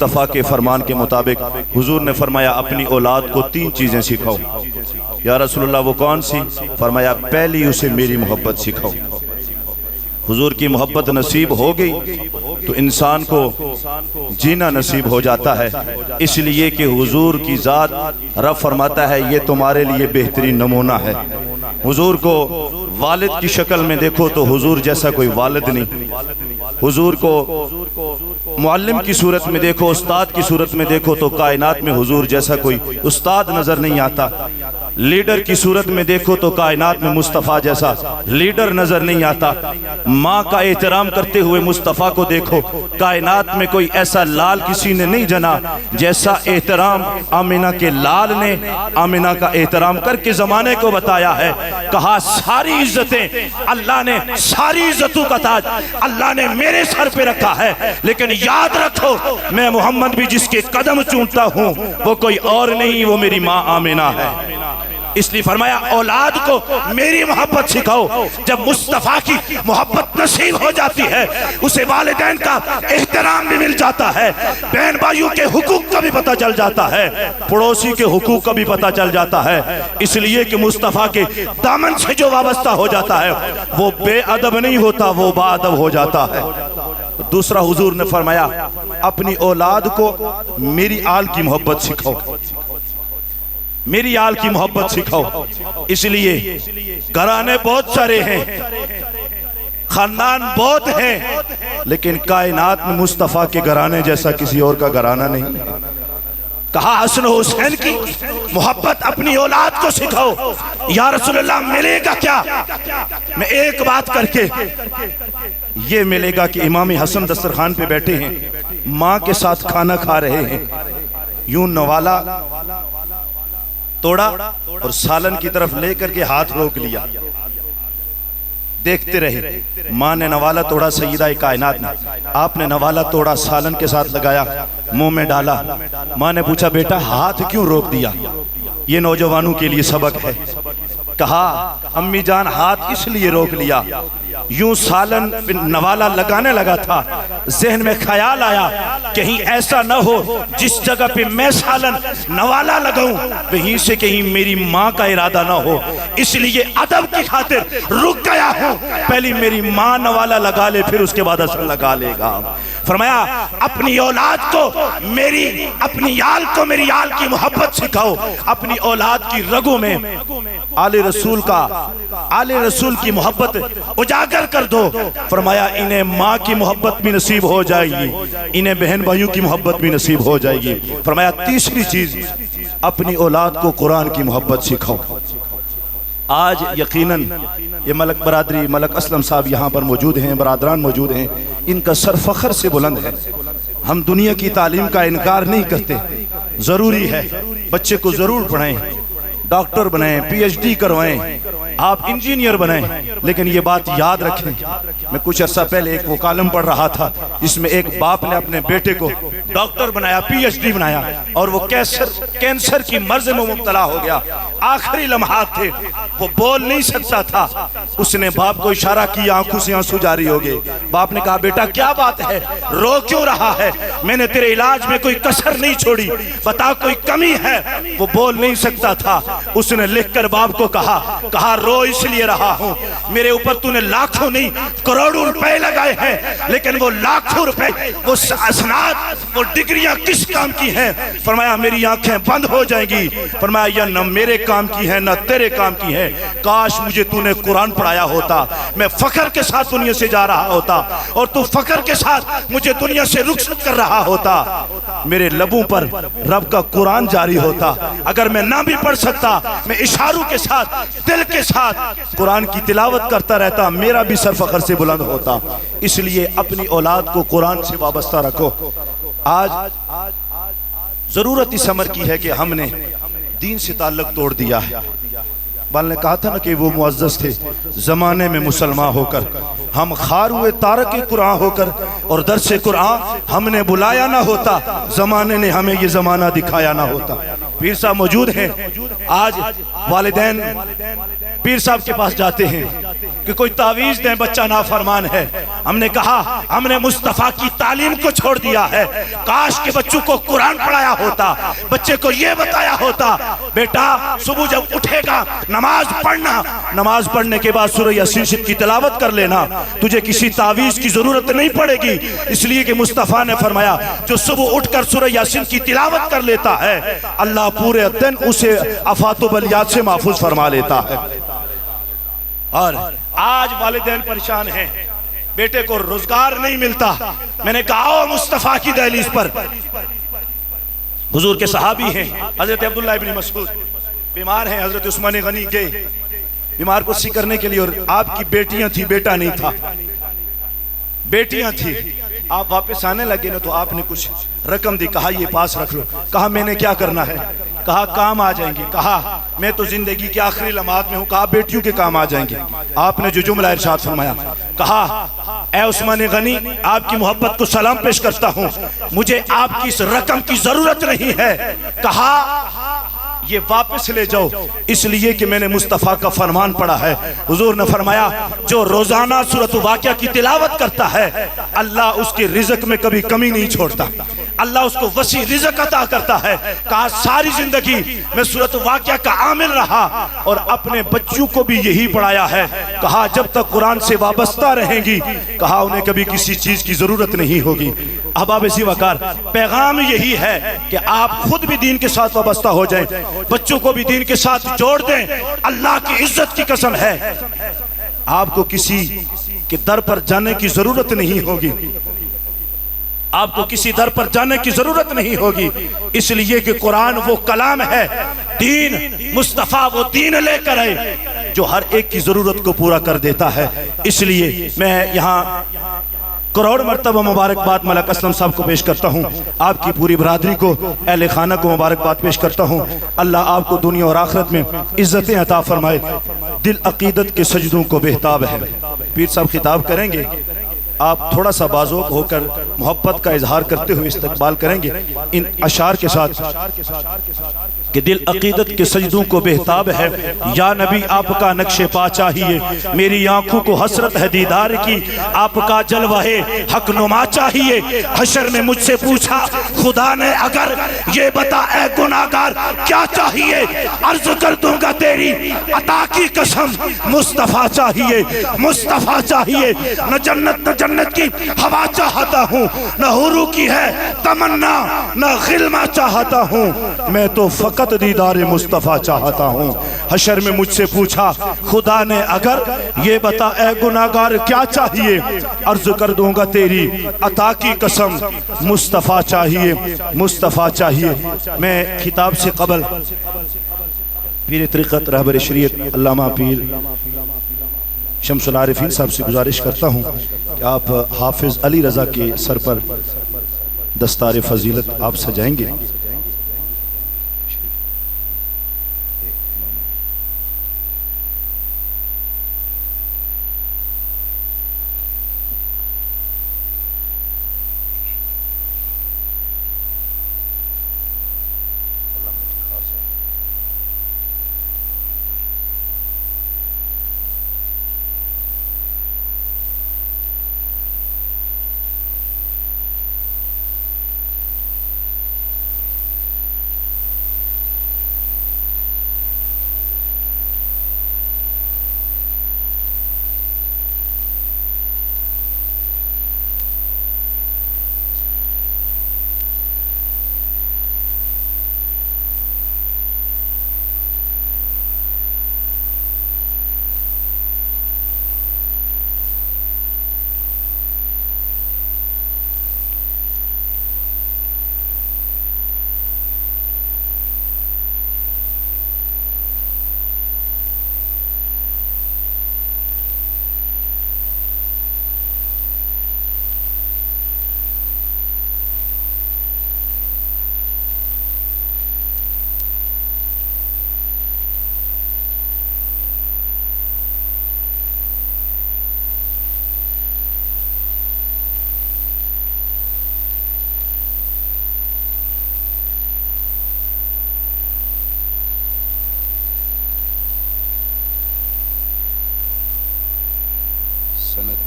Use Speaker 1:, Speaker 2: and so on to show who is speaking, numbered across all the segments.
Speaker 1: مصطفیٰ کے فرمان کے مطابق حضور نے فرمایا اپنی اولاد کو 3 چیزیں سکھاؤ۔ یا رسول اللہ وہ کون سی؟ فرمایا پہلی اسے میری محبت سکھاؤ۔ حضور کی محبت نصیب ہو گئی تو انسان کو جینا نصیب ہو جاتا ہے، اس لیے کہ حضور کی ذات رب فرماتا ہے یہ تمہارے لیے بہترین نمونہ ہے۔ حضور کو والد کی شکل میں دیکھو تو حضور جیسا کوئی والد نہیں، حضور کو معلم کی صورت میں دیکھو، استاد کی صورت میں دیکھو تو کائنات میں حضور جیسا کوئی استاد نظر نہیں آتا، لیڈر کی صورت میں دیکھو تو کائنات میں مصطفیٰ جیسا لیڈر نظر نہیں آتا، ماں کا احترام کرتے ہوئے مصطفیٰ کو دیکھو، کائنات میں کوئی ایسا لال کسی نے نہیں جنا جیسا احترام آمنہ کے لال نے آمنہ کا احترام کر کے زمانے کو بتایا ہے۔ کہا ساری عزتیں اللہ نے، ساری عزتوں کا تاج اللہ نے میرے سر پہ رکھا ہے، لیکن یاد رکھو میں محمد بھی جس کے قدم چومتا ہوں وہ کوئی اور نہیں، وہ میری ماں آمنہ ہے۔ اس لیے فرمایا اولاد کو میری محبت سکھاؤ۔ جب مصطفیٰ کی محبت نصیب ہو جاتی ہے اسے والدین کا احترام بھی مل جاتا ہے، بہن بھائیوں کے حقوق کا بھی پتہ چل جاتا ہے، پڑوسی کے حقوق کا بھی پتہ چل جاتا ہے، اس لیے کہ مصطفیٰ کے دامن سے جو وابستہ ہو جاتا ہے وہ بے ادب نہیں ہوتا، وہ با ادب ہو جاتا ہے۔ دوسرا حضور نے فرمایا اپنی اولاد کو میری آل کی محبت سکھاؤ، میری آل کی محبت سکھاؤ۔ اس لیے گھرانے بہت سارے ہیں، خاندان بہت ہیں، لیکن کائنات میں مصطفیٰ کے گھرانے جیسا کسی اور کا گھرانہ نہیں۔ کہا حسن و حسین کی محبت اپنی اولاد کو سکھاؤ۔ یا رسول اللہ ملے گا کیا؟ میں ایک بات کر کے یہ ملے گا کہ امام حسن دسترخوان پہ بیٹھے ہیں، ماں کے ساتھ کھانا کھا رہے ہیں، یوں نوالا توڑا اور سالن کی طرف لے کر کے ہاتھ روک لیا، دیکھتے رہے۔ ماں نے نوالا توڑا، سیدہ کائنات نے، آپ نے نوالا توڑا سالن کے ساتھ لگایا، منہ میں ڈالا۔ ماں نے پوچھا بیٹا ہاتھ کیوں روک دیا؟ یہ نوجوانوں کے لیے سبق ہے۔ کہا امی جان ہاتھ اس لیے روک لیا، یوں سالن نوالا لگانے لگا تھا، ذہن میں خیال آیا کہیں ایسا نہ ہو جس جگہ پہ میں سالن نوالا لگاؤں وہیں سے کہیں میری ماں کا ارادہ نہ ہو، اس لیے ادب کی خاطر رک گیا ہوں، پہلی میری ماں نوالا لگا لے پھر اس کے بعد اثر لگا لے گا۔ فرمایا اپنی اولاد کو میری، اپنی آل کو میری آل کی محبت سکھاؤ، اپنی اولاد کی رگوں میں آل رسول کا، آل رسول کی محبت اجاگر کر دو۔ فرمایا انہیں ماں کی محبت بھی نصیب ہو جائے گی، انہیں بہن بھائیوں کی محبت بھی نصیب ہو جائے گی۔ فرمایا تیسری چیز اپنی اولاد کو قرآن کی محبت سکھاؤ۔ آج یقیناً یہ ملک برادری، ملک اسلم صاحب یہاں پر موجود ہیں، برادران موجود ہیں، ان کا سر فخر سے بلند ہے۔ ہم دنیا کی تعلیم کا انکار نہیں کرتے، ضروری ہے بچے کو ضرور پڑھائیں، ڈاکٹر بنائیں، پی ایچ ڈی کروائیں، آپ انجینئر بنائیں، لیکن یہ بات یاد رکھیں۔ میں کچھ عرصہ پہلے ایک وہ کالم پڑھ رہا تھا جس میں ایک باپ نے اپنے بیٹے کو ڈاکٹر بنایا، پی ایچ ڈی بنایا، اور وہ کینسر کی مرض میں مبتلا ہو گیا، آخری لمحات تھے، وہ بول نہیں سکتا تھا۔ اس نے باپ کو اشارہ کیا، آنکھوں سے آنسو جاری ہو گئے۔ باپ نے کہا بیٹا کیا بات ہے، رو کیوں رہا ہے؟ میں نے تیرے علاج میں کوئی کسر نہیں چھوڑی، بتا کوئی کمی ہے؟ وہ بول نہیں سکتا تھا۔ اس نے لکھ کر باپ کو کہا رو اس لیے رہا ہوں، میرے اوپر تو نے لاکھوں نہیں کروڑوں روپے لگائے ہیں، لیکن وہ لاکھوں روپے، وہ اسناد، وہ ڈگریاں کس کام کی ہیں؟ فرمایا میری آنکھیں بند ہو جائیں گی۔ فرمایا یہ نہ میرے کام کی ہے نہ تیرے کام کی ہے، کاش مجھے تو نے قرآن پڑھایا ہوتا، میں فخر کے ساتھ دنیا سے جا رہا ہوتا اور تو فخر کے ساتھ مجھے دنیا سے رخصت کر رہا ہوتا، میرے لبوں پر رب کا قرآن جاری ہوتا، اگر میں نہ بھی پڑھ سکتا میں اشاروں کے ساتھ، دل کے ساتھ قرآن کی تلاوت کرتا رہتا، میرا بھی سر فخر سے بلند ہوتا۔ اس لیے اپنی اولاد کو قرآن سے وابستہ رکھو۔ آج ضرورت اس امر کی ہے کہ ہم نے دین سے تعلق توڑ دیا ہے۔ بال نے کہا تھا نا کہ وہ معزز تھے زمانے میں مسلمان ہو کر، ہم خار ہوئے تارک قرآن ہو کر، اور درس قرآن ہم نے بلایا نہ ہوتا، زمانے نے ہمیں یہ زمانہ دکھایا نہ ہوتا۔ پیر صاحب موجود ہیں. آج والدین پیر صاحب کے پاس جاتے ہیں کہ کوئی تعویذ دیں، بچہ نافرمان ہے. ہم نے کہا ہم نے مصطفیٰ کی تعلیم کو چھوڑ دیا ہے. کاش کے بچوں کو قرآن پڑھایا ہوتا، بچے کو یہ بتایا ہوتا بیٹا صبح جب اٹھے گا نماز پڑھنا، نماز پڑھنے کے بعد سورہ یاسین شریف کی تلاوت کر لینا، تجھے کسی تعویذ کی ضرورت نہیں پڑے گی. اس لیے کہ مصطفیٰ نے فرمایا جو صبح اٹھ کر سورہ یاسین کی تلاوت کر لیتا ہے اللہ پورے دن اسے آفات و بلیات سے محفوظ فرما لیتا ہے. اور آج والدین پریشان ہیں، بیٹے کو روزگار نہیں ملتا. میں نے کہا آؤ مصطفیٰ کی دہلیز پر. حضور کے صحابی ہیں حضرت عبداللہ ابن مسعود، بیمار ہیں. حضرت عثمان غنی گئے بیمار کو سی کرنے کے لیے، اور آپ کی بیٹیاں تھی، بیٹا نہیں تھا، بیٹیاں تھی. آپ واپس آنے لگے نا تو آپ نے کچھ رقم دی، کہا یہ پاس رکھ لو. کہا میں نے کیا کرنا ہے؟ کہا کام آ جائیں گے. کہا میں تو زندگی کے آخری لمحات میں ہوں. کہا بیٹیوں کے کام آ جائیں گے. آپ نے جو جملہ ارشاد فرمایا، کہا اے عثمان غنی آپ کی محبت کو سلام پیش کرتا ہوں، مجھے آپ کی اس رقم کی ضرورت نہیں ہے. کہا یہ واپس لے جاؤ، اس لیے کہ میں نے مصطفیٰ کا فرمان پڑھا ہے. حضور نے فرمایا جو روزانہ سورۃ واقعہ کی تلاوت کرتا ہے اللہ اس کے رزق میں کبھی کمی نہیں چھوڑتا، اللہ اس کو وسیع رزق عطا کرتا ہے. کہا ساری زندگی میں سورۃ واقعہ کا عامل رہا اور اپنے بچوں کو بھی یہی پڑھایا ہے. کہا جب تک قرآن سے وابستہ رہیں گی کہا انہیں کبھی کسی چیز کی ضرورت نہیں ہوگی. احباب ذی وقار، پیغام یہی ہے کہ آپ خود بھی دین کے ساتھ وابستہ ہو جائیں، بچوں کو بھی دین کے ساتھ جوڑ دیں. اللہ کی عزت کی قسم ہے آپ کو کسی کے در پر جانے کی ضرورت نہیں ہوگی، آپ کو کسی در پر جانے کی ضرورت نہیں ہوگی، اس لیے کہ قرآن وہ کلام ہے، دین مصطفیٰ وہ دین لے کر آئے جو ہر ایک کی ضرورت کو پورا کر دیتا ہے. اس لیے میں یہاں کروڑ مرتبہ مبارکباد ملک اسلم صاحب کو پیش کرتا ہوں، آپ کی پوری برادری کو، اہل خانہ کو مبارکباد پیش کرتا ہوں. اللہ آپ کو دنیا اور آخرت میں عزتیں عطا فرمائے. دل عقیدت کے سجدوں کو بہتاب ہے. پیر صاحب خطاب کریں گے، آپ تھوڑا سا بازوق ہو کر محبت کا اظہار کرتے ہوئے استقبال کریں گے ان اشعار کے ساتھ کہ دل عقیدت کے سجدوں کو بہتاب ہے. یا نبی آپ کا نقش پا چاہیے، میری آنکھوں کو حسرت ہے دیدار کی، آپ کا جلوہ حق نما چاہیے. حشر میں مجھ سے پوچھا خدا نے اگر، یہ بتا اے گناہگار کیا چاہیے، عرض کر دوں گا تیری عطا کی قسم، مصطفیٰ چاہیے، مصطفیٰ چاہیے. نہ جنت نہ جنت کی ہوا چاہتا ہوں، نہ حوروں کی ہے تمنا، نہ غلمہ چاہتا ہوں، میں تو فقط دیدار مصطفیٰ چاہتا ہوں. حشر میں مجھ سے پوچھا خدا نے اگر، یہ بتا اے گناہگار کیا چاہیے، عرض کر دوں گا تیری عطا کی قسم، مصطفیٰ چاہیے، مصطفیٰ چاہیے. میں خطاب سے قبل پیر طریقت رہبر شریعت علامہ پیر شمس العارفین صاحب سے گزارش کرتا ہوں کہ آپ حافظ علی رضا کے سر پر دستار فضیلت آپ سجائیں گے.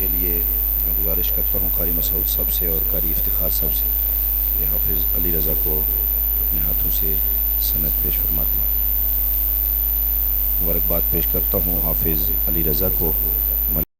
Speaker 2: کے لیے میں گزارش کرتا ہوں قاری مسعود صاحب سے اور قاری افتخار صاحب سے کہ حافظ علی رضا کو اپنے ہاتھوں سے سند پیش فرماتے ہیں۔ مبارکباد پیش کرتا ہوں حافظ علی رضا کو۔